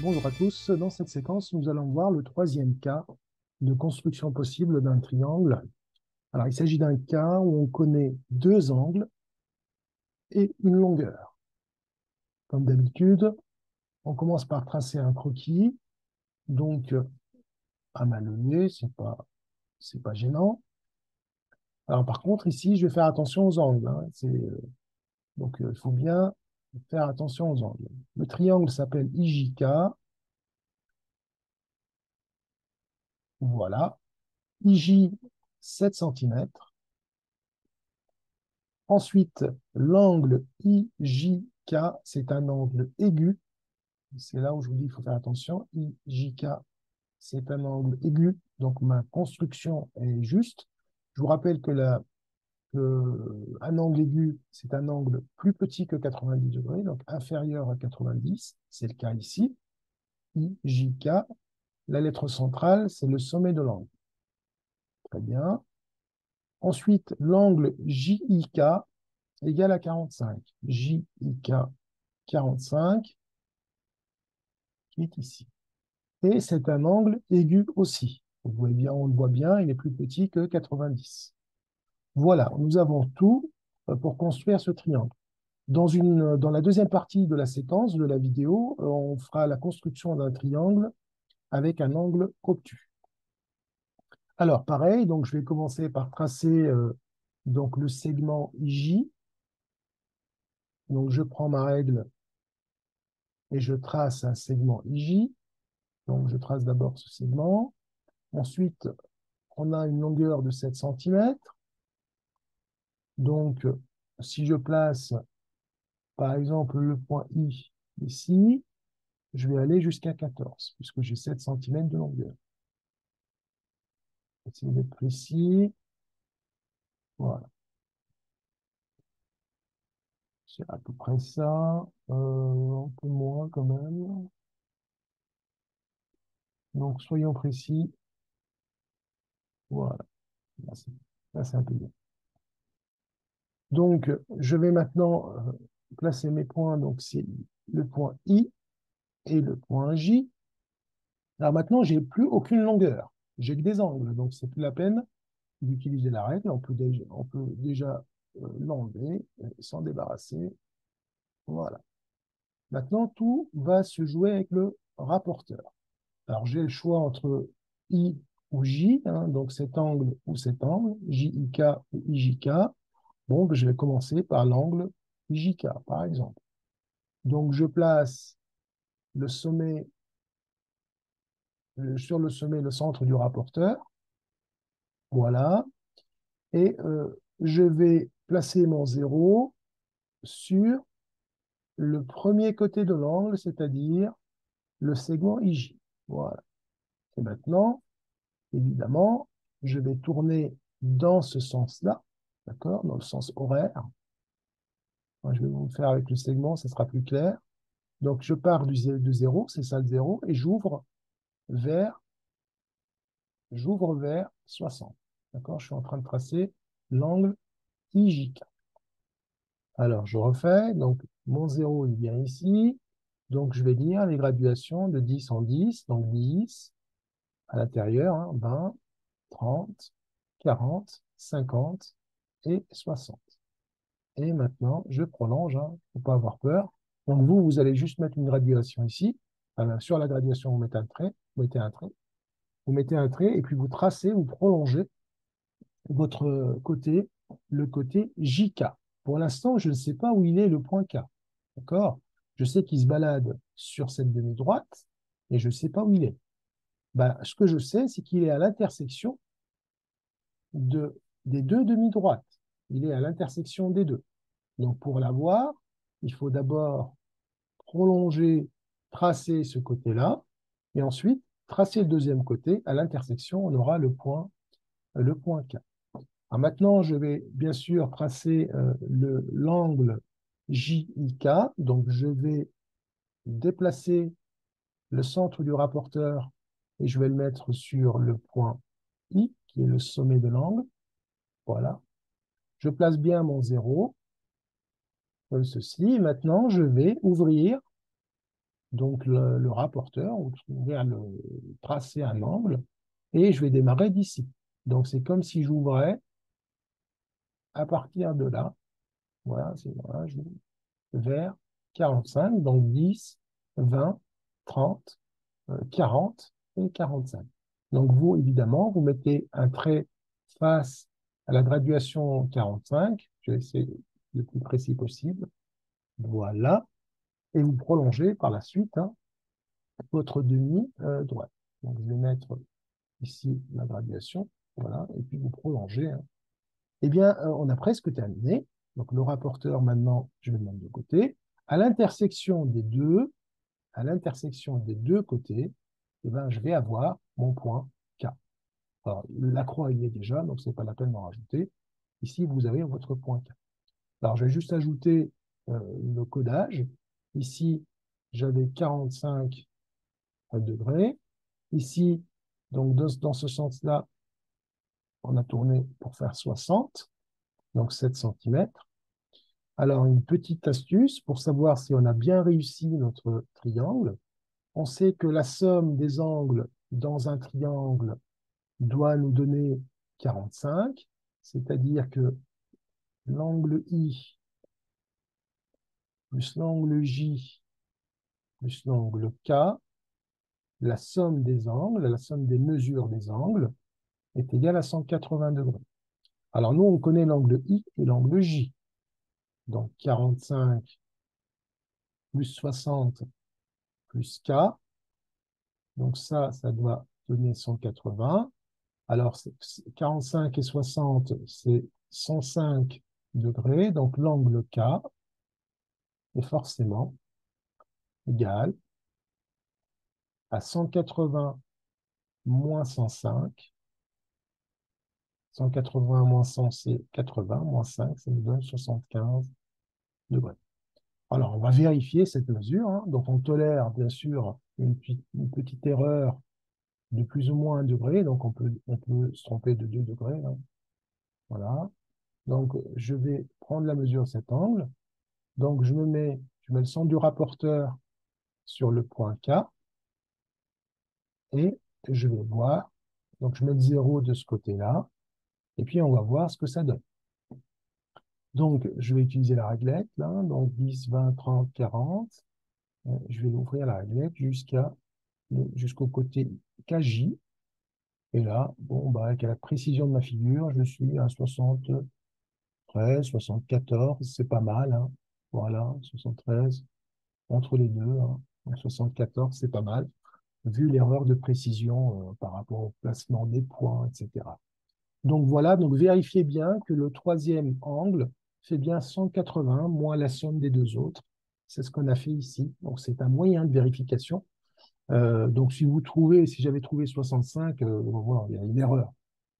Bonjour à tous. Dans cette séquence, nous allons voir le troisième cas de construction possible d'un triangle. Alors, il s'agit d'un cas où on connaît deux angles et une longueur. Comme d'habitude, on commence par tracer un croquis. Donc, à main levée, c'est pas gênant. Alors, par contre, ici, je vais faire attention aux angles, hein. Donc, il faut bien faire attention aux angles. Le triangle s'appelle IJK. Voilà. IJ, 7 cm. Ensuite, l'angle IJK, c'est un angle aigu. C'est là où je vous dis qu'il faut faire attention. IJK, c'est un angle aigu. Donc, ma construction est juste. Je vous rappelle un angle aigu, c'est un angle plus petit que 90 degrés, donc inférieur à 90. C'est le cas ici. IJK, la lettre centrale, c'est le sommet de l'angle. Très bien. Ensuite, l'angle JIK égale à 45. JIK 45, qui est ici. Et c'est un angle aigu aussi. Vous voyez bien, on le voit bien, il est plus petit que 90. Voilà, nous avons tout pour construire ce triangle. Dans la deuxième partie de la séquence de la vidéo, on fera la construction d'un triangle avec un angle obtus. Alors, pareil, donc je vais commencer par tracer donc le segment J. Donc, je prends ma règle et je trace un segment IJ. Donc, je trace d'abord ce segment. Ensuite, on a une longueur de 7 cm. Donc, si je place, par exemple, le point I ici, je vais aller jusqu'à 14, puisque j'ai 7 cm de longueur. Essayez d'être précis. Voilà. C'est à peu près ça. Un peu moins quand même. Donc, soyons précis. Voilà. Là, c'est un peu bien. Donc, je vais maintenant placer mes points. Donc, c'est le point I et le point J. Alors maintenant, j'ai plus aucune longueur. J'ai que des angles. Donc, c'est plus la peine d'utiliser la règle. On peut déjà l'enlever, s'en débarrasser. Voilà. Maintenant, tout va se jouer avec le rapporteur. Alors, j'ai le choix entre I ou J, hein, donc cet angle ou cet angle, JIK ou IJK. Bon, ben, je vais commencer par l'angle IJK, par exemple. Donc, je place le sommet, sur le sommet, le centre du rapporteur. Voilà. Et je vais placer mon zéro sur le premier côté de l'angle, c'est-à-dire le segment IJ. Voilà. Et maintenant, évidemment, je vais tourner dans ce sens-là, d'accord, dans le sens horaire. Moi, je vais vous le faire avec le segment, ça sera plus clair. Donc, je pars de 0, c'est ça le 0, et vers, j'ouvre vers 60. D'accord, je suis en train de tracer l'angle IJK. Alors, je refais. Donc, mon 0, il vient ici. Donc, je vais lire les graduations de 10 en 10. Donc, 10 à l'intérieur, hein, 20, 30, 40, 50 et 60. Et maintenant, je prolonge. Il ne faut pas avoir peur. Donc, vous allez juste mettre une graduation ici. Sur la graduation, vous mettez un trait. Vous mettez un trait. Vous mettez un trait et puis vous tracez, vous prolongez votre côté, le côté JK. Pour l'instant, je ne sais pas où il est le point K. D'accord? Je sais qu'il se balade sur cette demi-droite, et je ne sais pas où il est. Ben, ce que je sais, c'est qu'il est à l'intersection des deux demi-droites. Il est à l'intersection des deux. Donc, pour l'avoir, il faut d'abord prolonger, tracer ce côté-là, et ensuite tracer le deuxième côté. À l'intersection, on aura le point K. Alors maintenant, je vais bien sûr tracer l'angle JIK. Donc, je vais déplacer le centre du rapporteur et je vais le mettre sur le point I, qui est le sommet de l'angle. Voilà. Je place bien mon 0, comme ceci. Et maintenant, je vais ouvrir donc le rapporteur, on va tracer un angle, et je vais démarrer d'ici. Donc c'est comme si j'ouvrais à partir de là, voilà, voilà, vers 45, donc 10, 20, 30, 40 et 45. Donc vous, évidemment, vous mettez un trait face à la graduation 45, je vais essayer le plus précis possible, voilà, et vous prolongez par la suite hein, votre demi-droite. Donc je vais mettre ici la graduation, voilà, et puis vous prolongez. Hein. Eh bien, on a presque terminé. Donc le rapporteur, maintenant, je vais le mettre de côté. À l'intersection des deux côtés, eh ben, je vais avoir mon point K. Alors, la croix il y est déjà, donc ce n'est pas la peine d'en rajouter. Ici, vous avez votre point K. Alors, je vais juste ajouter le codage. Ici, j'avais 45 degrés. Ici, donc dans ce sens-là, on a tourné pour faire 60, donc 7 centimètres. Alors, une petite astuce pour savoir si on a bien réussi notre triangle. On sait que la somme des angles dans un triangle doit nous donner 45, c'est-à-dire que l'angle I plus l'angle J plus l'angle K, la somme des angles, la somme des mesures des angles, est égale à 180 degrés. Alors nous, on connaît l'angle I et l'angle J. Donc 45 plus 60 plus K. Donc ça doit donner 180. Alors 45 et 60, c'est 105 degrés. Donc l'angle K est forcément égal à 180 moins 105. 180 moins 100, c'est 80, moins 5, ça nous donne 75 degrés. Alors, on va vérifier cette mesure. Hein. Donc, on tolère, bien sûr, une petite erreur de plus ou moins 1 degré. Donc, on peut se tromper de 2 degrés. Hein. Voilà. Donc, je vais prendre la mesure de cet angle. Donc, je mets le centre du rapporteur sur le point K et je vais voir. Donc, je mets le 0 de ce côté-là. Et puis, on va voir ce que ça donne. Donc, je vais utiliser la réglette, là. Donc, 10, 20, 30, 40. Je vais ouvrir la réglette jusqu'au côté KJ. Et là, bon, bah, avec la précision de ma figure, je suis à 73, 74. C'est pas mal. Hein. Voilà, 73, entre les deux. Hein. 74, c'est pas mal, vu l'erreur de précision par rapport au placement des points, etc. Donc voilà, donc vérifiez bien que le troisième angle fait bien 180 moins la somme des deux autres. C'est ce qu'on a fait ici. Donc c'est un moyen de vérification. Donc si j'avais trouvé 65, voilà, il y a une erreur.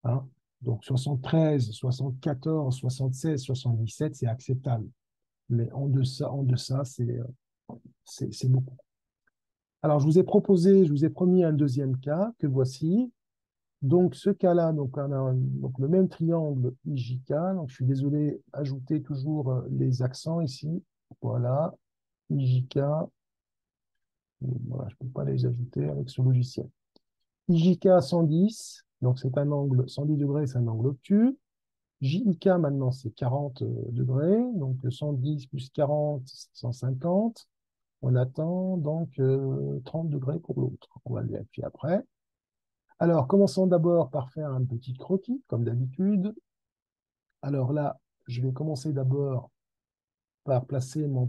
Hein. Donc 73, 74, 76, 77, c'est acceptable. Mais en deçà, c'est beaucoup. Alors je vous ai promis un deuxième cas que voici. Donc, ce cas-là, donc, on a donc, le même triangle IJK. Donc, je suis désolé, ajouter toujours les accents ici. Voilà, IJK. Voilà, je ne peux pas les ajouter avec ce logiciel. IJK 110, donc c'est un angle, 110 degrés, c'est un angle obtus. JIK maintenant, c'est 40 degrés. Donc, 110 plus 40, c'est 150. On attend donc 30 degrés pour l'autre. On va le vérifier après. Alors, commençons d'abord par faire un petit croquis, comme d'habitude. Alors là, je vais commencer d'abord par placer mes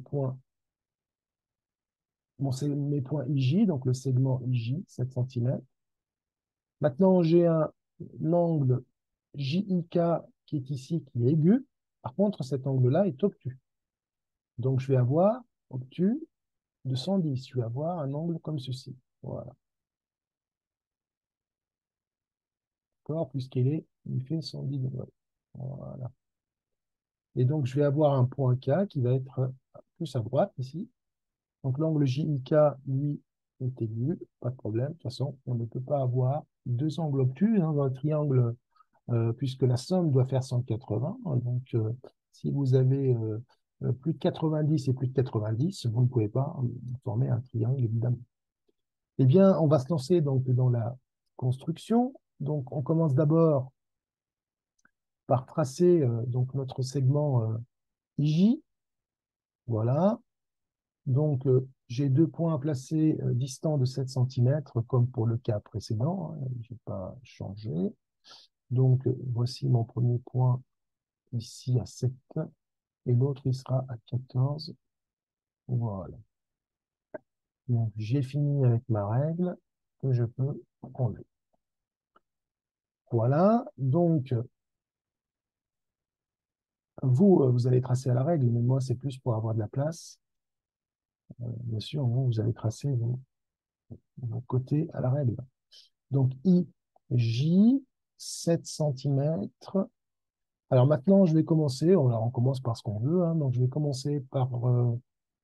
points IJ, donc le segment IJ, 7 cm. Maintenant, j'ai un angle JIK qui est ici, qui est aigu. Par contre, cet angle-là est obtus. Donc, je vais avoir obtus de 110. Je vais avoir un angle comme ceci. Voilà. D'accord, il fait 110 degrés. Voilà. Et donc, je vais avoir un point K qui va être plus à droite ici. Donc l'angle JIK, lui, est aigu, pas de problème. De toute façon, on ne peut pas avoir deux angles obtus hein, dans le triangle, puisque la somme doit faire 180. Donc si vous avez plus de 90 et plus de 90, vous ne pouvez pas former un triangle, évidemment. Eh bien, on va se lancer donc dans la construction. Donc, on commence d'abord par tracer donc notre segment IJ. Voilà. Donc, j'ai deux points placés distants de 7 cm, comme pour le cas précédent, hein, je n'ai pas changé. Donc, voici mon premier point ici à 7, et l'autre, il sera à 14. Voilà. Donc, j'ai fini avec ma règle que je peux enlever. Voilà. Donc, vous, vous allez tracer à la règle, mais moi, c'est plus pour avoir de la place. Bien sûr, vous allez tracer vos côtés à la règle. Donc, IJ, 7 cm. Alors maintenant, je vais commencer, on commence par ce qu'on veut, hein, donc je vais commencer par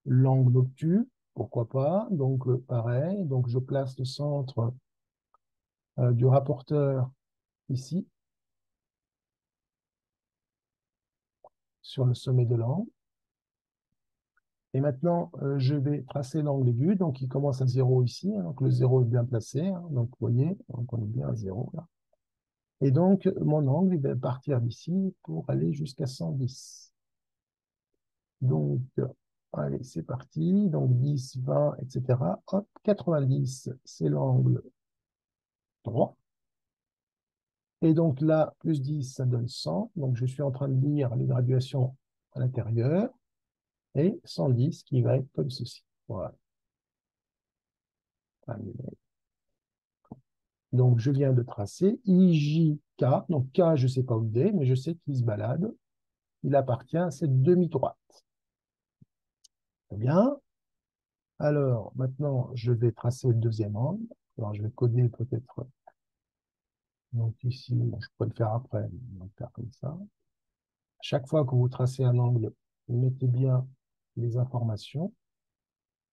l'angle obtus, pourquoi pas. Donc, pareil, donc je place le centre du rapporteur ici, sur le sommet de l'angle. Et maintenant, je vais tracer l'angle aigu, donc il commence à 0 ici, hein, donc le 0 est bien placé, hein, donc vous voyez, donc on est bien à 0 là. Et donc, mon angle, il va partir d'ici pour aller jusqu'à 110. Donc, allez, c'est parti. Donc, 10, 20, etc. Hop, 90, c'est l'angle droit. Et donc là, plus 10, ça donne 100. Donc, je suis en train de lire les graduations à l'intérieur. Et 110 qui va être comme ceci. Voilà. Donc, je viens de tracer IJK. Donc, K, je ne sais pas où il est, mais je sais qu'il se balade. Il appartient à cette demi-droite. Très bien. Alors, maintenant, je vais tracer le deuxième angle. Alors, je vais coder peut-être. Donc, ici, je peux le faire après. On va le faire comme ça. Chaque fois que vous tracez un angle, vous mettez bien les informations.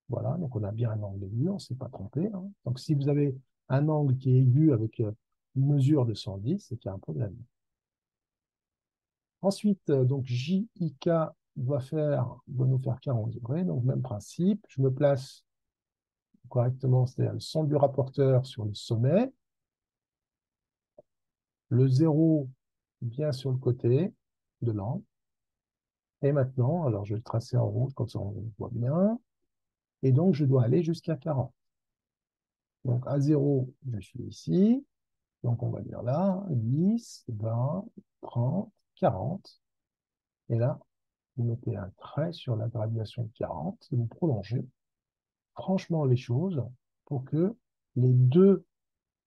Voilà, donc on a bien un angle aigu, on ne s'est pas trompé, hein. Donc, si vous avez un angle qui est aigu avec une mesure de 110, c'est qu'il y a un problème. Ensuite, donc JIK doit nous faire 40 degrés. Donc, même principe, je me place correctement, c'est-à-dire le centre du rapporteur sur le sommet, le 0 bien sur le côté de l'angle. Et maintenant, alors je vais le tracer en rouge, comme ça on voit bien. Et donc, je dois aller jusqu'à 40. Donc, à 0, je suis ici. Donc, on va dire là, 10, 20, 30, 40. Et là, vous mettez un trait sur la graduation de 40 et vous prolongez franchement les choses pour que les deux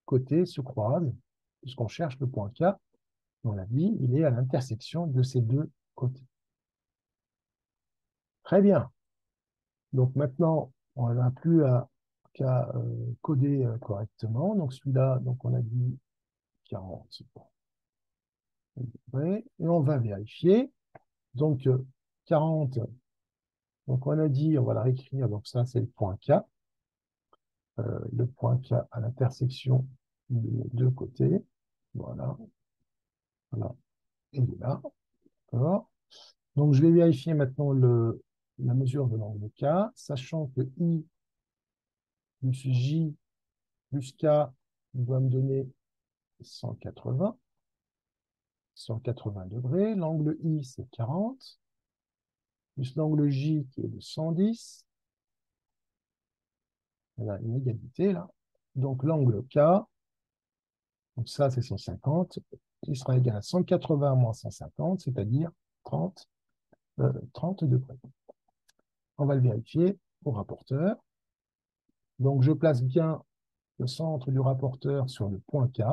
côtés se croisent, puisqu'on cherche le point K. On l'a dit, il est à l'intersection de ces deux côtés. Très bien. Donc maintenant, on n'a plus qu'à coder correctement. Donc celui-là, donc on a dit 40. Et on va vérifier. Donc 40, donc on a dit, on va la réécrire. Donc ça, c'est le point K. Le point K à l'intersection des deux côtés. Voilà. Voilà. Et là. D'accord. Donc je vais vérifier maintenant la mesure de l'angle K, sachant que I plus J plus K doit me donner 180 degrés. L'angle I, c'est 40, plus l'angle J qui est de 110. On a une égalité là. Donc l'angle K, donc ça c'est 150, qui sera égal à 180 moins 150, c'est-à-dire 30, 30 degrés. On va le vérifier au rapporteur. Donc je place bien le centre du rapporteur sur le point K.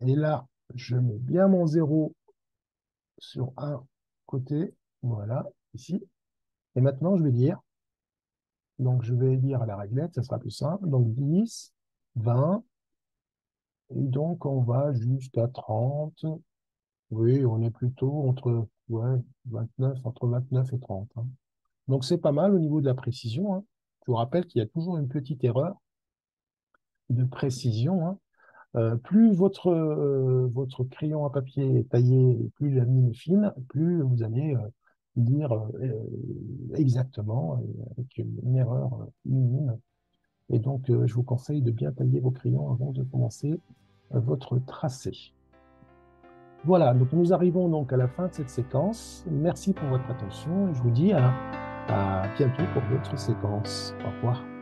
Et là, je mets bien mon 0 sur un côté. Voilà, ici. Et maintenant, je vais lire. Donc, je vais lire à la réglette, ça sera plus simple. Donc, 10, 20. Et donc, on va jusqu'à 30. Oui, on est plutôt entre 29, entre 29 et 30, hein. Donc, c'est pas mal au niveau de la précision, hein. Je vous rappelle qu'il y a toujours une petite erreur de précision, hein. Plus votre crayon à papier est taillé, plus la mine est fine, plus vous allez lire exactement, avec une erreur minime. Et donc, je vous conseille de bien tailler vos crayons avant de commencer votre tracé. Voilà, donc nous arrivons donc à la fin de cette séquence. Merci pour votre attention et je vous dis à bientôt pour d'autres séquences. Au revoir.